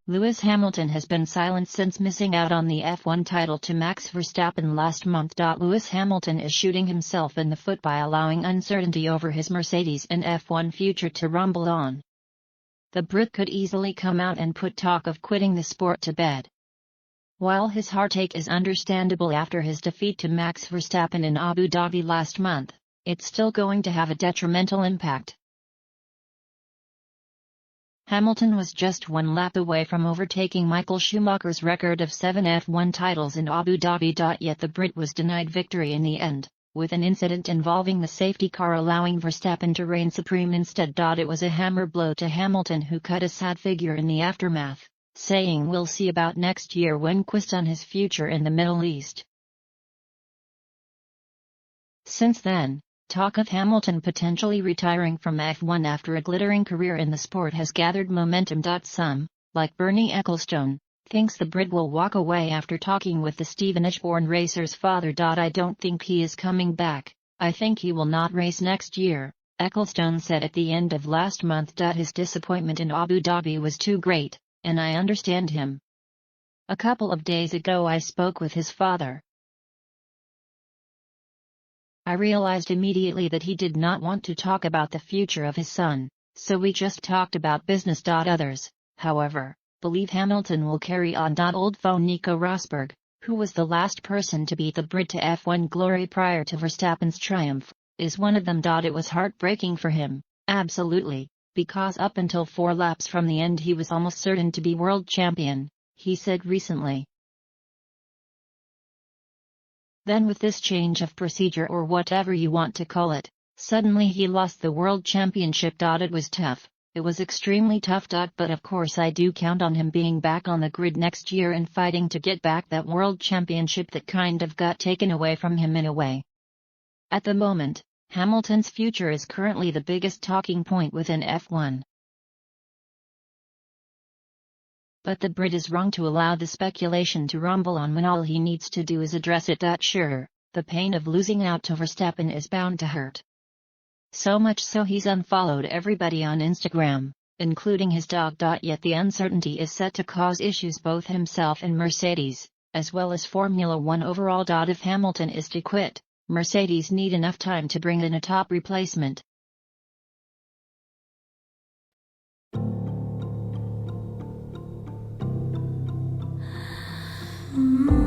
Lewis Hamilton has been silent since missing out on the F1 title to Max Verstappen last month. Lewis Hamilton is shooting himself in the foot by allowing uncertainty over his Mercedes and F1 future to rumble on. The Brit could easily come out and put talk of quitting the sport to bed. While his heartache is understandable after his defeat to Max Verstappen in Abu Dhabi last month, it's still going to have a detrimental impact. Hamilton was just one lap away from overtaking Michael Schumacher's record of 7 F1 titles in Abu Dhabi. Yet the Brit was denied victory in the end, with an incident involving the safety car allowing Verstappen to reign supreme instead. It was a hammer blow to Hamilton, who cut a sad figure in the aftermath, saying we'll see about next year when quest on his future in the Middle East. Since then, talk of Hamilton potentially retiring from F1 after a glittering career in the sport has gathered momentum. Some, like Bernie Ecclestone, thinks the Brit will walk away after talking with the Stevenage-born racer's father. I don't think he is coming back. I think he will not race next year, Ecclestone said at the end of last month. His disappointment in Abu Dhabi was too great, and I understand him. A couple of days ago I spoke with his father. I realized immediately that he did not want to talk about the future of his son, so we just talked about business. Others, however, believe Hamilton will carry on. Old phone Nico Rosberg, who was the last person to beat the Brit to F1 glory prior to Verstappen's triumph, is one of them. It was heartbreaking for him, absolutely, because up until 4 laps from the end he was almost certain to be world champion, he said recently. Then with this change of procedure, or whatever you want to call it, suddenly he lost the world championship. It was tough, it was extremely tough. But of course I do count on him being back on the grid next year and fighting to get back that world championship that kind of got taken away from him in a way. At the moment, Hamilton's future is currently the biggest talking point within F1. But the Brit is wrong to allow the speculation to rumble on when all he needs to do is address it. Sure, the pain of losing out to Verstappen is bound to hurt. So much so he's unfollowed everybody on Instagram, including his dog. Yet the uncertainty is set to cause issues both himself and Mercedes, as well as Formula One overall. If Hamilton is to quit, Mercedes need enough time to bring in a top replacement. Mm-hmm.